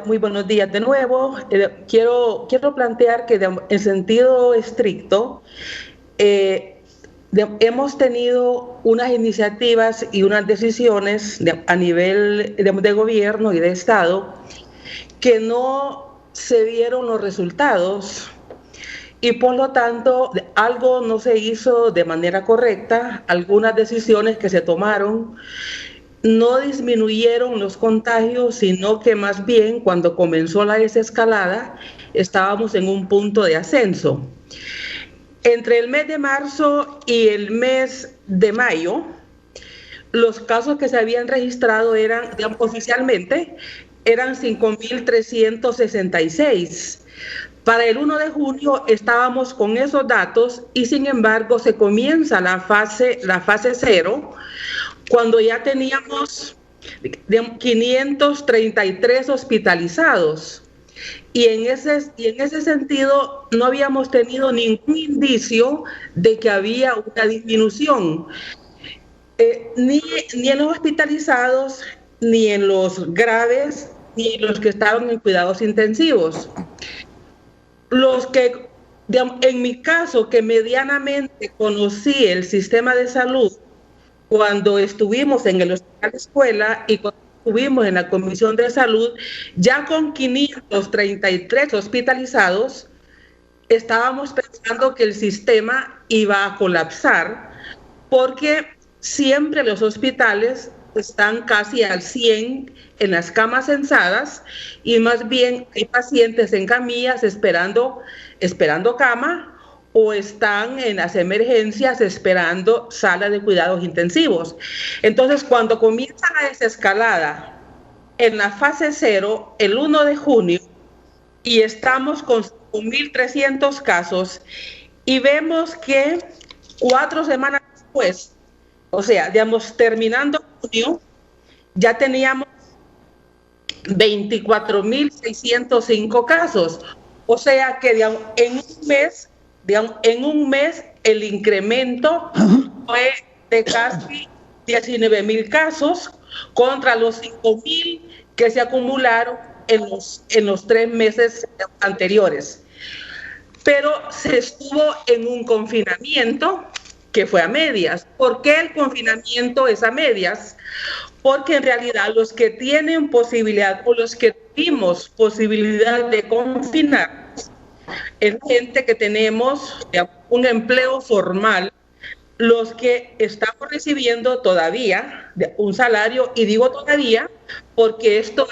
Muy buenos días de nuevo. Quiero plantear que en sentido estricto hemos tenido unas iniciativas y unas decisiones a nivel de gobierno y de Estado que no se vieron los resultados y por lo tanto algo no se hizo de manera correcta. Algunas decisiones que se tomaron no disminuyeron los contagios, sino que más bien cuando comenzó la desescalada estábamos en un punto de ascenso. Entre el mes de marzo y el mes de mayo, los casos que se habían registrado oficialmente eran 5.366. Para el 1 de junio estábamos con esos datos y sin embargo se comienza la fase 0, cuando ya teníamos 533 hospitalizados. Y en ese sentido no habíamos tenido ningún indicio de que había una disminución, ni en los hospitalizados, ni en los graves, ni en los que estaban en cuidados intensivos. Los que, en mi caso, que medianamente conocí el sistema de salud cuando estuvimos en el hospital escuela y cuando estuvimos en la Comisión de Salud, ya con 533 hospitalizados, estábamos pensando que el sistema iba a colapsar, porque siempre los hospitales están casi al 100 en las camas censadas y más bien hay pacientes en camillas esperando cama, o están en las emergencias esperando sala de cuidados intensivos. Entonces, cuando comienza la desescalada en la fase 0, el 1 de junio, y estamos con 1.300 casos, y vemos que 4 semanas después, o sea, terminando junio, ya teníamos 24.605 casos. O sea que en un mes el incremento fue de casi 19.000 casos contra los 5.000 que se acumularon en los 3 meses anteriores. Pero se estuvo en un confinamiento que fue a medias. ¿Por qué el confinamiento es a medias? Porque en realidad los que tienen posibilidad o los que tuvimos posibilidad de confinar es gente que tenemos un empleo formal, los que estamos recibiendo todavía un salario, y digo todavía porque esto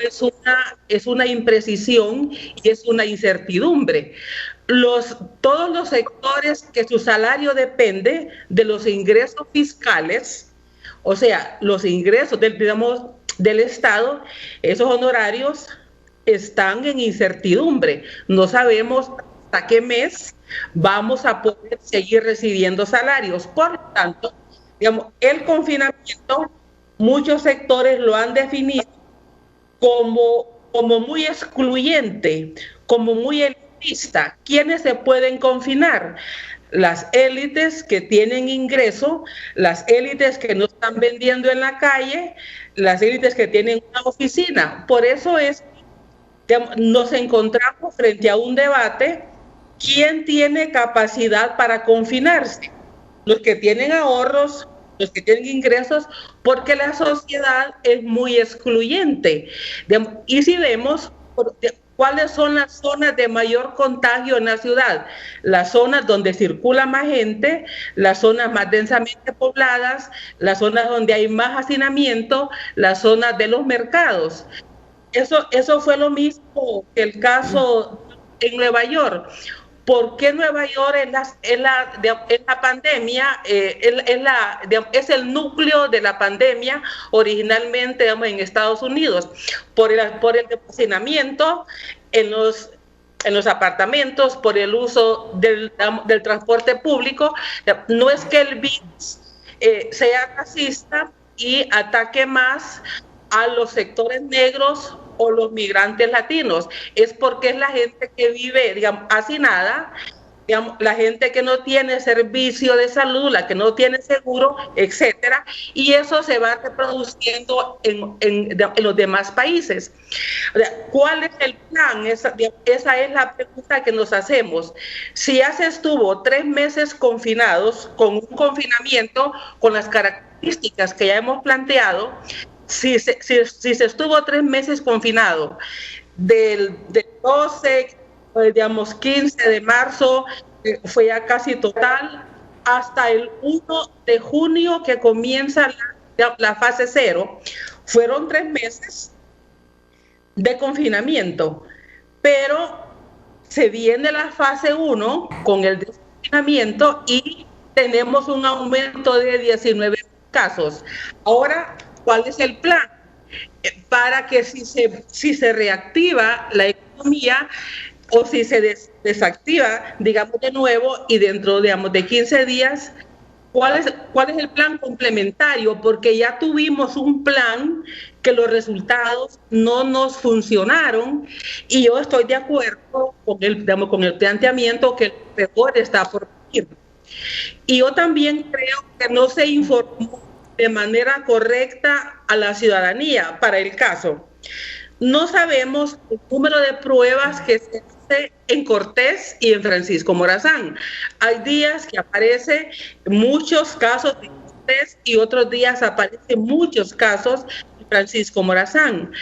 es una imprecisión y es una incertidumbre. Todos los sectores que su salario depende de los ingresos fiscales, o sea, los ingresos del Estado, esos honorarios están en incertidumbre. No sabemos hasta qué mes vamos a poder seguir recibiendo salarios. Por lo tanto, el confinamiento, muchos sectores lo han definido como muy excluyente, como muy elitista. ¿Quiénes se pueden confinar? Las élites que tienen ingreso, las élites que no están vendiendo en la calle, las élites que tienen una oficina. Por eso nos encontramos frente a un debate: ¿quién tiene capacidad para confinarse? Los que tienen ahorros, los que tienen ingresos, porque la sociedad es muy excluyente. Y si vemos cuáles son las zonas de mayor contagio en la ciudad, las zonas donde circula más gente, las zonas más densamente pobladas, las zonas donde hay más hacinamiento, las zonas de los mercados. Eso fue lo mismo que el caso en Nueva York. ¿Por qué Nueva York en la pandemia es el núcleo de la pandemia originalmente en Estados Unidos? Por el hacinamiento en los apartamentos, por el uso del transporte público. No es que el virus sea racista y ataque más a los sectores negros o los migrantes latinos, es porque es la gente que vive, hacinada, digamos, la gente que no tiene servicio de salud, la que no tiene seguro, etcétera, y eso se va reproduciendo en los demás países. O sea, ¿cuál es el plan? Esa es la pregunta que nos hacemos. Si ya se estuvo 3 meses confinados, con un confinamiento, con las características que ya hemos planteado, si se estuvo 3 meses confinado, del 12, digamos 15 de marzo, fue ya casi total, hasta el 1 de junio que comienza la fase 0, fueron 3 meses de confinamiento, pero se viene la fase 1 con el desconfinamiento y tenemos un aumento de 19 casos. Ahora, ¿cuál es el plan? Para que si se reactiva la economía o si se desactiva, digamos, de nuevo, y dentro, digamos, de 15 días, ¿cuál es el plan complementario? Porque ya tuvimos un plan que los resultados no nos funcionaron, y yo estoy de acuerdo con el planteamiento que el peor está por venir. Y yo también creo que no se informó de manera correcta a la ciudadanía para el caso. No sabemos el número de pruebas que se hace en Cortés y en Francisco Morazán. Hay días que aparecen muchos casos de Cortés y otros días aparecen muchos casos de Francisco Morazán.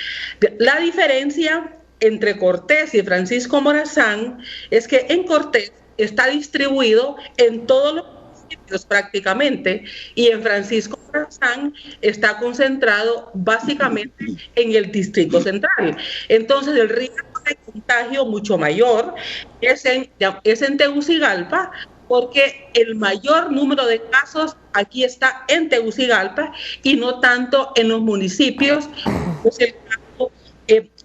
La diferencia entre Cortés y Francisco Morazán es que en Cortés está distribuido en todos los municipios prácticamente, y en Francisco Morazán está concentrado básicamente en el Distrito Central. Entonces el riesgo de contagio mucho mayor es en Tegucigalpa, porque el mayor número de casos aquí está en Tegucigalpa y no tanto en los municipios, pues el caso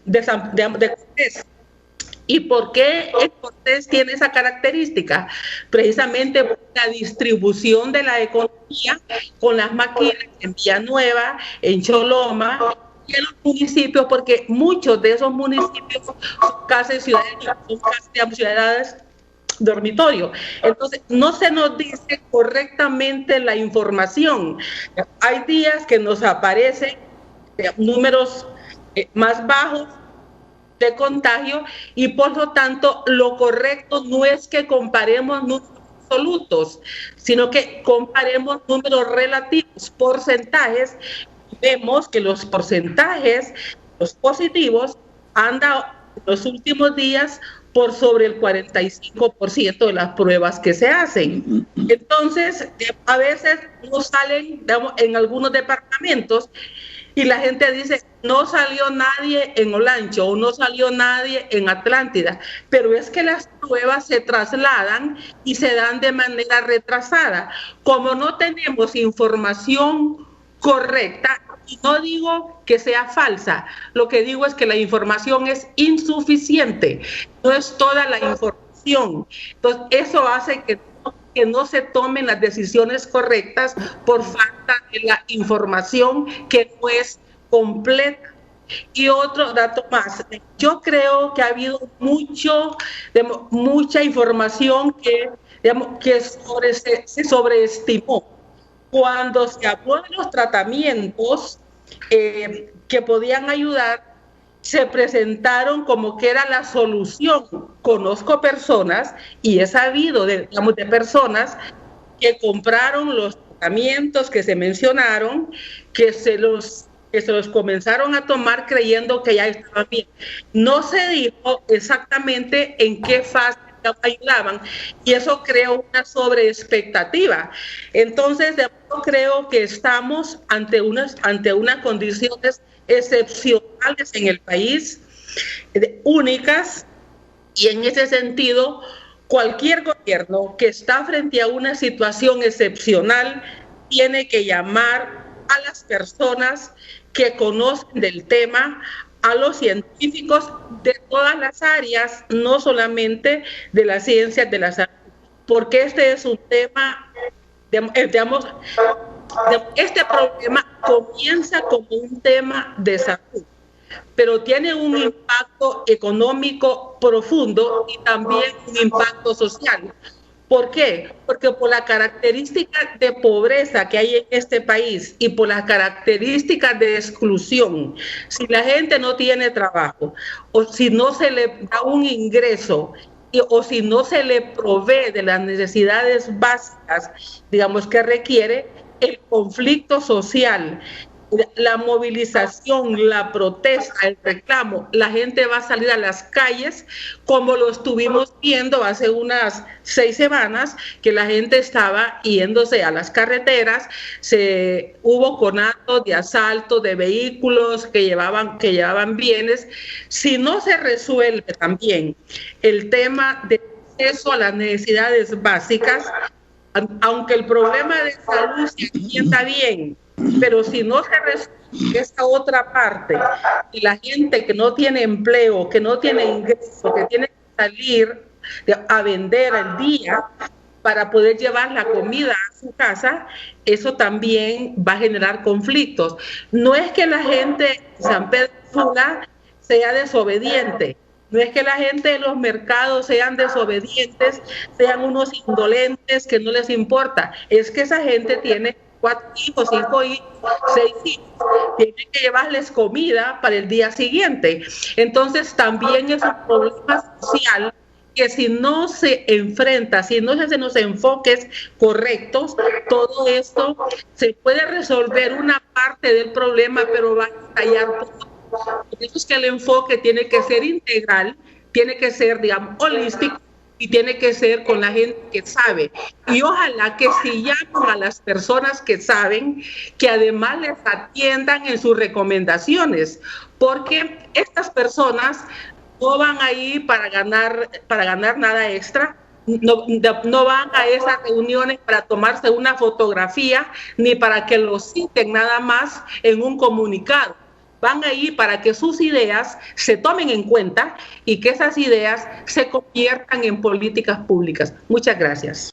de Cortés. ¿Y por qué el Cortés tiene esa característica? Precisamente por la distribución de la economía con las maquilas en Villanueva, en Choloma y en los municipios, porque muchos de esos municipios son casi ciudades dormitorio. Entonces, no se nos dice correctamente la información. Hay días que nos aparecen números más bajos de contagio, y por lo tanto lo correcto no es que comparemos números absolutos, sino que comparemos números relativos, porcentajes. Vemos que los porcentajes, los positivos, andan los últimos días por sobre el 45% de las pruebas que se hacen. Entonces, a veces no salen, digamos, en algunos departamentos, y la gente dice, no salió nadie en Olancho o no salió nadie en Atlántida, pero es que las pruebas se trasladan y se dan de manera retrasada. Como no tenemos información correcta, y no digo que sea falsa, lo que digo es que la información es insuficiente, no es toda la información. Entonces, eso hace que no se tomen las decisiones correctas por falta de la información que no es completa. Y otro dato más, yo creo que ha habido mucha información que se sobreestimó. Cuando se habló de los tratamientos que podían ayudar, se presentaron como que era la solución. Conozco personas, y he sabido de personas que compraron los tratamientos que se mencionaron, que se los comenzaron a tomar creyendo que ya estaban bien. No se dijo exactamente en qué fase ayudaban, y eso creó una sobreexpectativa. Entonces, yo creo que estamos ante unas condiciones excepcionales en el país, únicas, y en ese sentido, cualquier gobierno que está frente a una situación excepcional tiene que llamar a las personas que conocen del tema, a los científicos de todas las áreas, no solamente de las ciencias de la salud, porque este es un tema, este problema comienza como un tema de salud, pero tiene un impacto económico profundo y también un impacto social. ¿Por qué? Porque por la característica de pobreza que hay en este país y por las características de exclusión, si la gente no tiene trabajo o si no se le da un ingreso o si no se le provee de las necesidades básicas, digamos, que requiere, el conflicto social, la movilización, la protesta, el reclamo, la gente va a salir a las calles, como lo estuvimos viendo hace unas 6 semanas, que la gente estaba yéndose a las carreteras, hubo conatos de asalto de vehículos que llevaban bienes. Si no se resuelve también el tema de acceso a las necesidades básicas, aunque el problema de salud se atienda bien, pero si no se resuelve esta otra parte, y la gente que no tiene empleo, que no tiene ingreso, que tiene que salir a vender al día para poder llevar la comida a su casa, eso también va a generar conflictos. No es que la gente de San Pedro Sula sea desobediente, no es que la gente de los mercados sean desobedientes, sean unos indolentes que no les importa, es que esa gente tiene 4 hijos, 5 hijos, 6 hijos, tienen que llevarles comida para el día siguiente. Entonces también es un problema social que si no se enfrenta, si no se hacen los enfoques correctos, todo esto se puede resolver una parte del problema, pero va a estallar todo. Por eso es que el enfoque tiene que ser integral, tiene que ser, digamos, holístico, y tiene que ser con la gente que sabe. Y ojalá que si llaman a las personas que saben, que además les atiendan en sus recomendaciones, porque estas personas no van ahí para ganar nada extra, no van a esas reuniones para tomarse una fotografía, ni para que los citen nada más en un comunicado. Van ahí para que sus ideas se tomen en cuenta y que esas ideas se conviertan en políticas públicas. Muchas gracias.